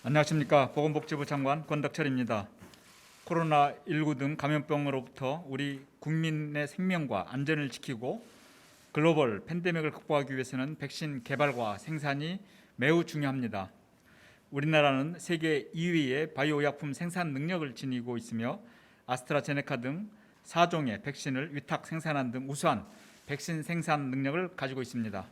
안녕하십니까. 보건복지부 장관 권덕철입니다. 코로나19 등 감염병으로부터 우리 국민의 생명과 안전을 지키고 글로벌 팬데믹을 극복하기 위해서는 백신 개발과 생산이 매우 중요합니다. 우리나라는 세계 2위의 바이오 약품 생산 능력을 지니고 있으며 아스트라제네카 등 4종의 백신을 위탁 생산한 등 우수한 백신 생산 능력을 가지고 있습니다.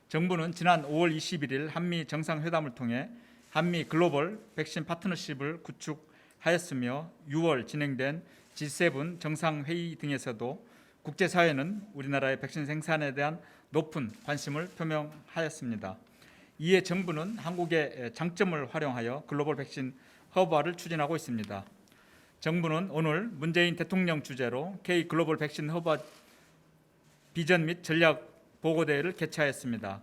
정부는 지난 5월 21일 한미 정상회담을 통해 한미 글로벌 백신 파트너십을 구축하였으며 6월 진행된 G7 정상회의 등에서도 국제사회는 우리나라의 백신 생산에 대한 높은 관심을 표명하였습니다. 이에 정부는 한국의 장점을 활용하여 글로벌 백신 허브화를 추진하고 있습니다. 정부는 오늘 문재인 대통령 주재로 K 글로벌 백신 허브화 비전 및 전략 보고대회를 개최하였습니다.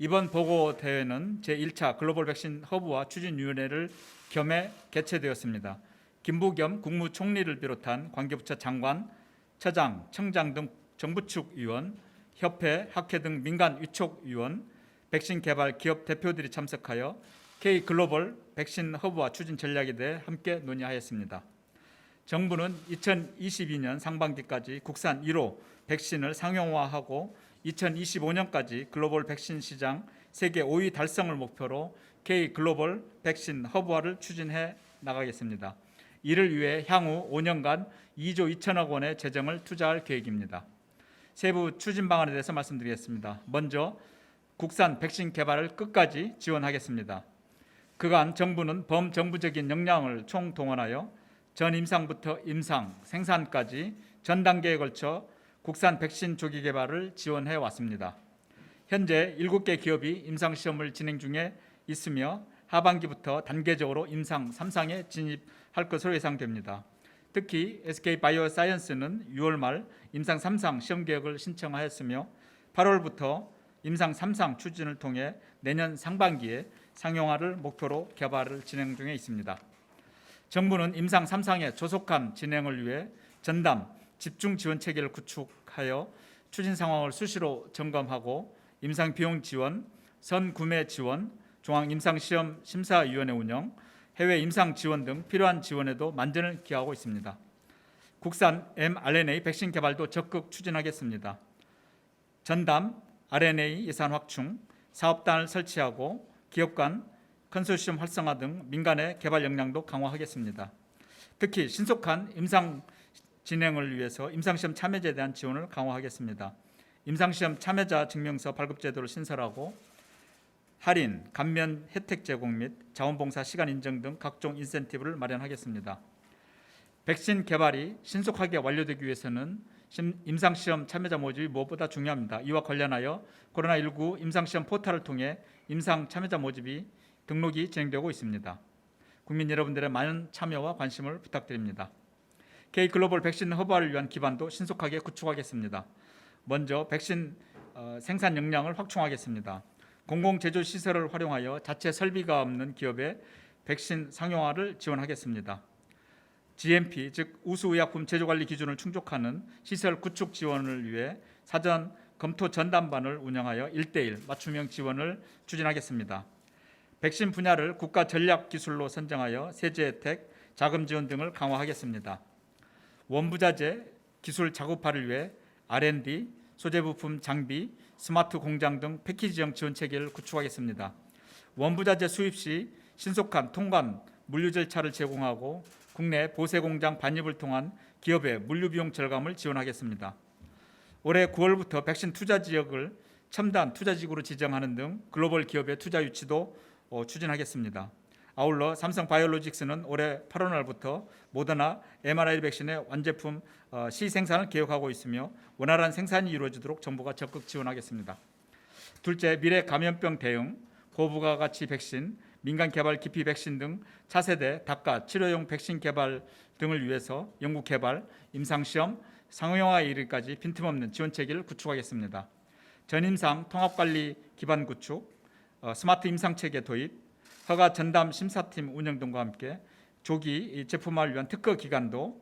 이번 보고대회는 제1차 글로벌 백신 허브화 추진위원회를 겸해 개최되었습니다. 김부겸 국무총리를 비롯한 관계부처 장관, 처장, 청장 등 정부 측 위원, 협회, 학회 등 민간 위촉 위원, 백신 개발 기업 대표들이 참석하여 K 글로벌 백신 허브화 추진 전략에 대해 함께 논의하였습니다. 정부는 2022년 상반기까지 국산 1호 백신을 상용화하고 2025년까지 글로벌 백신 시장 세계 5위 달성을 목표로 K 글로벌 백신 허브화를 추진해 나가겠습니다. 이를 위해 향후 5년간 2조 2천억 원의 재정을 투자할 계획입니다. 세부 추진 방안에 대해서 말씀드리겠습니다. 먼저 국산 백신 개발을 끝까지 지원하겠습니다. 그간 정부는 범정부적인 역량을 총동원하여 전임상부터 임상, 생산까지 전 단계에 걸쳐 국산 백신 조기 개발을 지원해 왔습니다. 현재 7개 기업이 임상시험을 진행 중에 있으며 하반기부터 단계적으로 임상 3상에 진입할 것으로 예상됩니다. 특히 SK바이오사이언스는 6월 말 임상 3상 시험 계획을 신청하였으며 8월부터 임상 3상 추진을 통해 내년 상반기에 상용화를 목표로 개발을 진행 중에 있습니다. 정부는 임상 3상의 조속한 진행을 위해 전담 집중 지원 체계를 구축하여 추진 상황을 수시로 점검하고 임상 비용 지원, 선 구매 지원, 중앙 임상시험 심사위원회 운영, 해외 임상 지원 등 필요한 지원에도 만전을 기하고 있습니다. 국산 mRNA 백신 개발도 적극 추진하겠습니다. 전담 RNA 예산 확충, 사업단을 설치하고 기업 간 컨소시엄 활성화 등 민간의 개발 역량도 강화하겠습니다. 특히 신속한 임상 진행을 위해서 임상시험 참여자에 대한 지원을 강화하겠습니다. 임상시험 참여자 증명서 발급 제도를 신설하고 할인, 감면 혜택 제공 및 자원봉사 시간 인정 등 각종 인센티브를 마련하겠습니다. 백신 개발이 신속하게 완료되기 위해서는 임상시험 참여자 모집이 무엇보다 중요합니다. 이와 관련하여 코로나19 임상시험 포털을 통해 임상 참여자 모집이 등록이 진행되고 있습니다. 국민 여러분들의 많은 참여와 관심을 부탁드립니다. K 글로벌 백신 허브화를 위한 기반도 신속하게 구축하겠습니다. 먼저 백신 생산 역량을 확충하겠습니다. 공공제조시설을 활용하여 자체 설비가 없는 기업에 백신 상용화를 지원하겠습니다. GMP 즉 우수의약품 제조관리 기준을 충족하는 시설 구축 지원을 위해 사전 검토 전담반을 운영하여 1:1 맞춤형 지원을 추진하겠습니다. 백신 분야를 국가 전략 기술로 선정하여 세제 혜택, 자금 지원 등을 강화하겠습니다. 원부자재 기술 자급화를 위해 R&D, 소재 부품 장비, 스마트 공장 등 패키지형 지원 체계를 구축하겠습니다. 원부자재 수입 시 신속한 통관 물류 절차를 제공하고 국내 보세 공장 반입을 통한 기업의 물류 비용 절감을 지원하겠습니다. 올해 9월부터 백신 투자 지역을 첨단 투자지구로 지정하는 등 글로벌 기업의 투자 유치도 추진하겠습니다. 아울러 삼성바이오로직스는 올해 8월 말부터 모더나 mRNA 백신의 완제품 시생산을 계획하고 있으며 원활한 생산이 이루어지도록 정부가 적극 지원하겠습니다. 둘째, 미래 감염병 대응, 고부가가치 백신, 민간 개발 기피 백신 등 차세대 다가 치료용 백신 개발 등을 위해서 연구 개발, 임상시험, 상용화에 이르기까지 빈틈없는 지원 체계를 구축하겠습니다. 전임상 통합관리 기반 구축, 스마트 임상체계 도입, 허가 전담 심사팀 운영 등과 함께 조기 제품화를 위한 특허 기간도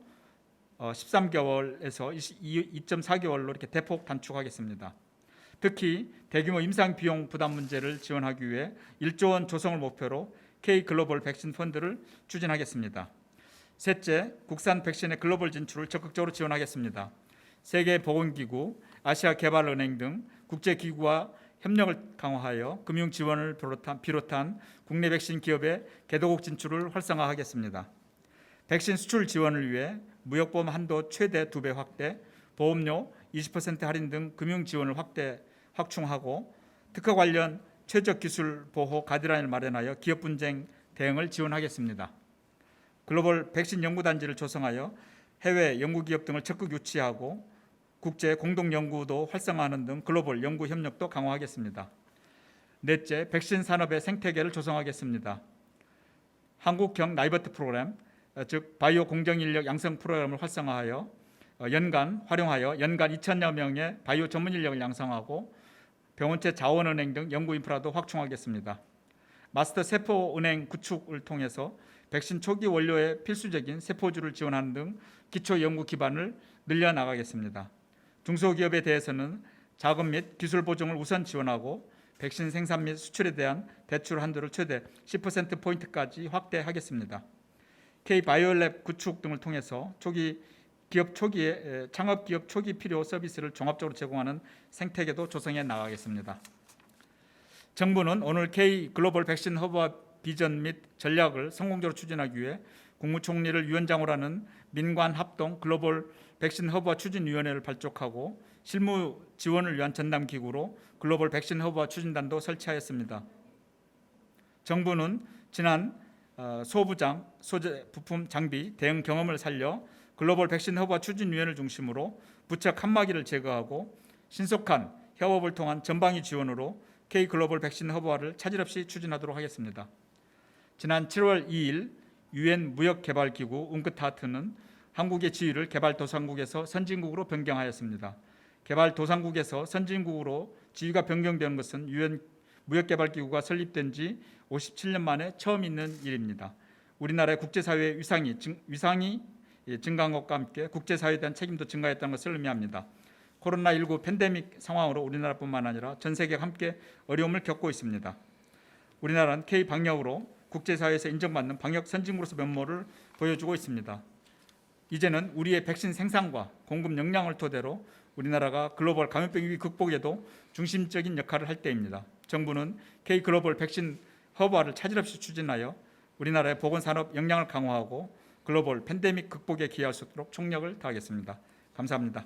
13개월에서 2.4개월로 이렇게 대폭 단축하겠습니다. 특히 대규모 임상 비용 부담 문제를 지원하기 위해 1조 원 조성을 목표로 K 글로벌 백신 펀드를 추진하겠습니다. 셋째, 국산 백신의 글로벌 진출을 적극적으로 지원하겠습니다. 세계보건기구, 아시아개발은행 등 국제기구와 협력을 강화하여 금융 지원을 비롯한 국내 백신 기업의 개도국 진출을 활성화하겠습니다. 백신 수출 지원을 위해 무역보험 한도 최대 2배 확대, 보험료 20% 할인 등 금융 지원을 확충하고 특허 관련 최적 기술 보호 가이드라인을 마련하여 기업 분쟁 대응을 지원하겠습니다. 글로벌 백신 연구단지를 조성하여 해외 연구기업 등을 적극 유치하고 국제 공동연구도 활성화하는 등 글로벌 연구 협력도 강화하겠습니다. 넷째, 백신 산업의 생태계를 조성하겠습니다. 한국형 나이버트 프로그램, 즉 바이오 공정인력 양성 프로그램을 활성화하여 연간 2천여 명의 바이오 전문 인력을 양성하고 병원체 자원은행 등 연구 인프라도 확충하겠습니다. 마스터 세포은행 구축을 통해서 백신 초기 원료의 필수적인 세포주를 지원하는 등 기초 연구 기반을 늘려나가겠습니다. 중소기업에 대해서는 자금 및 기술 보증을 우선 지원하고 백신 생산 및 수출에 대한 대출 한도를 최대 10%포인트까지 확대하겠습니다. K-바이오랩 구축 등을 통해서 창업기업 초기 필요 서비스를 종합적으로 제공하는 생태계도 조성해 나가겠습니다. 정부는 오늘 K 글로벌 백신 허브와 비전 및 전략을 성공적으로 추진하기 위해 국무총리를 위원장으로 하는 민관 합동 글로벌 백신 허브와 추진위원회를 발족하고 실무 지원을 위한 전담기구로 글로벌 백신 허브와 추진단도 설치하였습니다. 정부는 지난 소부장, 소재, 부품, 장비, 대응 경험을 살려 글로벌 백신 허브와 추진위원회를 중심으로 부처 칸막이를 제거하고 신속한 협업을 통한 전방위 지원으로 K 글로벌 백신 허브화를 차질 없이 추진하도록 하겠습니다. 지난 7월 2일 유엔 무역개발기구 웅크타트는 한국의 지위를 개발도상국에서 선진국으로 변경하였습니다. 개발도상국에서 선진국으로 지위가 변경되는 것은 유엔 무역개발기구가 설립된 지 57년 만에 처음 있는 일입니다. 우리나라의 국제사회의 위상이 증가한 것과 함께 국제사회에 대한 책임도 증가했다는 것을 의미합니다. 코로나19 팬데믹 상황으로 우리나라뿐만 아니라 전 세계가 함께 어려움을 겪고 있습니다. 우리나라는 K-방역으로 국제사회에서 인정받는 방역 선진국으로서 면모를 보여주고 있습니다. 이제는 우리의 백신 생산과 공급 역량을 토대로 우리나라가 글로벌 감염병 위기 극복에도 중심적인 역할을 할 때입니다. 정부는 K 글로벌 백신 허브화를 차질 없이 추진하여 우리나라의 보건산업 역량을 강화하고 글로벌 팬데믹 극복에 기여할 수 있도록 총력을 다하겠습니다. 감사합니다.